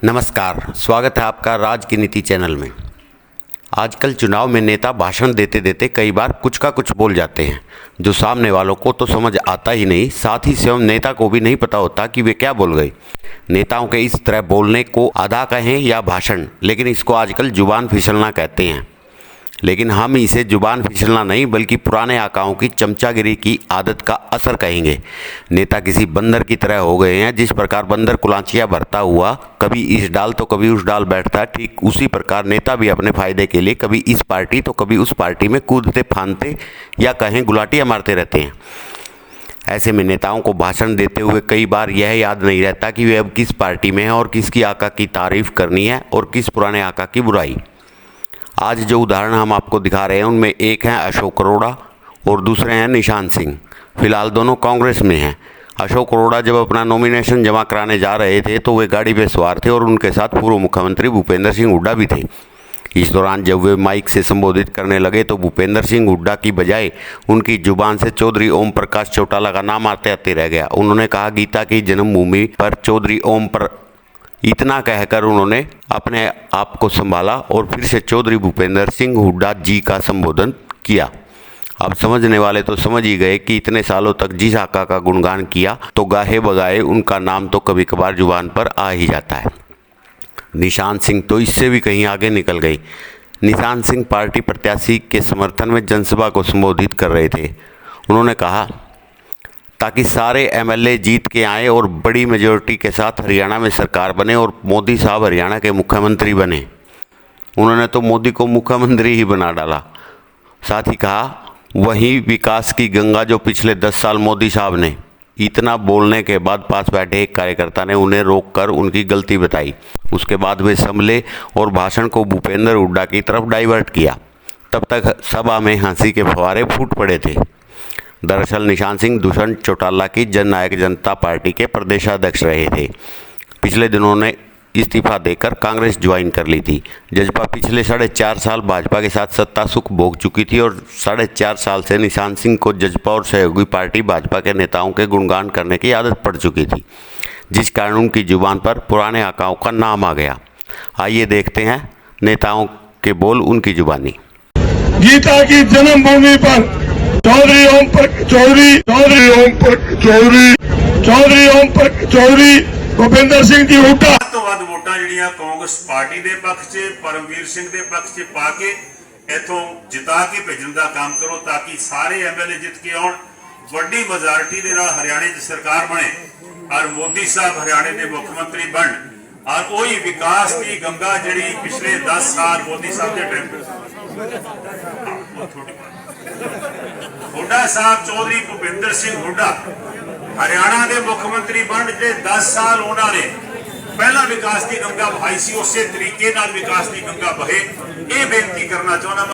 नमस्कार, स्वागत है आपका राज की नीति चैनल में। आजकल चुनाव में नेता भाषण देते देते कई बार कुछ का कुछ बोल जाते हैं, जो सामने वालों को तो समझ आता ही नहीं, साथ ही स्वयं नेता को भी नहीं पता होता कि वे क्या बोल गए। नेताओं के इस तरह बोलने को अदा कहें या भाषण, लेकिन इसको आजकल जुबान फिसलना कहते हैं। लेकिन हम इसे जुबान फिसलना नहीं बल्कि पुराने आकाओं की चमचागिरी की आदत का असर कहेंगे। नेता किसी बंदर की तरह हो गए हैं। जिस प्रकार बंदर कुलांचियाँ भरता हुआ कभी इस डाल तो कभी उस डाल बैठता है, ठीक उसी प्रकार नेता भी अपने फायदे के लिए कभी इस पार्टी तो कभी उस पार्टी में कूदते फांदते या कहें गुलाटियाँ मारते रहते हैं। ऐसे में नेताओं को भाषण देते हुए कई बार यह याद नहीं रहता कि वे अब किस पार्टी में हैं और किसकी आका की तारीफ करनी है और किस पुराने आका की बुराई। आज जो उदाहरण हम आपको दिखा रहे हैं उनमें एक हैं अशोक अरोड़ा और दूसरे हैं निशान सिंह। फिलहाल दोनों कांग्रेस में हैं। अशोक अरोड़ा जब अपना नॉमिनेशन जमा कराने जा रहे थे तो वे गाड़ी पे सवार थे और उनके साथ पूर्व मुख्यमंत्री भूपेंद्र सिंह हुड्डा भी थे। इस दौरान जब वे माइक से संबोधित करने लगे तो भूपेंद्र सिंह हुड्डा की बजाय उनकी जुबान से चौधरी ओम प्रकाश चौटाला का नाम आते आते रह गया। उन्होंने कहा, गीता की जन्मभूमि पर चौधरी ओम पर। इतना कहकर उन्होंने अपने आप को संभाला और फिर से चौधरी भूपेंद्र सिंह हुड्डा जी का संबोधन किया। अब समझने वाले तो समझ ही गए कि इतने सालों तक जिस आका का गुणगान किया तो गाहे बगाए उनका नाम तो कभी कभार जुबान पर आ ही जाता है। निशान सिंह तो इससे भी कहीं आगे निकल गई। निशान सिंह पार्टी प्रत्याशी के समर्थन में जनसभा को संबोधित कर रहे थे। उन्होंने कहा, ताकि सारे एमएलए जीत के आए और बड़ी मेजॉरिटी के साथ हरियाणा में सरकार बने और मोदी साहब हरियाणा के मुख्यमंत्री बने। उन्होंने तो मोदी को मुख्यमंत्री ही बना डाला। साथ ही कहा, वही विकास की गंगा जो पिछले 10 साल मोदी साहब ने। इतना बोलने के बाद पास बैठे एक कार्यकर्ता ने उन्हें रोककर उनकी गलती बताई। उसके बाद वे संभले और भाषण को भूपेंद्र हुड्डा की तरफ डाइवर्ट किया। तब तक सभा में हंसी के फव्वारे फूट पड़े थे। दरअसल निशान सिंह दुष्यंत चौटाला की जननायक जनता पार्टी के प्रदेशाध्यक्ष रहे थे। पिछले दिनों ने इस्तीफा देकर कांग्रेस ज्वाइन कर ली थी। जजपा पिछले 4.5 साल भाजपा के साथ सत्ता सुख भोग चुकी थी और 4.5 साल से निशान सिंह को जजपा और सहयोगी पार्टी भाजपा के नेताओं के गुणगान करने की आदत पड़ चुकी थी, जिस कारण उनकी जुबान पर पुराने आकाओं का नाम आ गया। आइए देखते हैं नेताओं के बोल, उनकी जुबानी। गीता की जन्मभूमि पर चौधरी भूपेंद्र सिंह जी हुड्डा तो वध वोटां जिहड़ियां कांग्रेस पार्टी दे पक्ष च परमवीर सिंह दे पक्ष च पा के इथों जिता के भेजण दा काम करो, ताकि सारे एमएलए जित के आउण, वड्डी मेजॉरिटी दे नाल हरियाणे च सरकार बने और मोदी साहब हरियाणे दे मुख्यमंत्री बन और वही विकास की गंगा जिहड़ी पिछले 10 साल मोदी साहब के टाइम हुड्डा साहब चौधरी भूपेंद्र सिंह हुड्डा हरियाणा के मुख्यमंत्री बन जे 10 साल उन्होंने पहला विकास की गंगा बहाई सी, उस तरीके विकास की गंगा बहे। ये बेनती करना चाहना।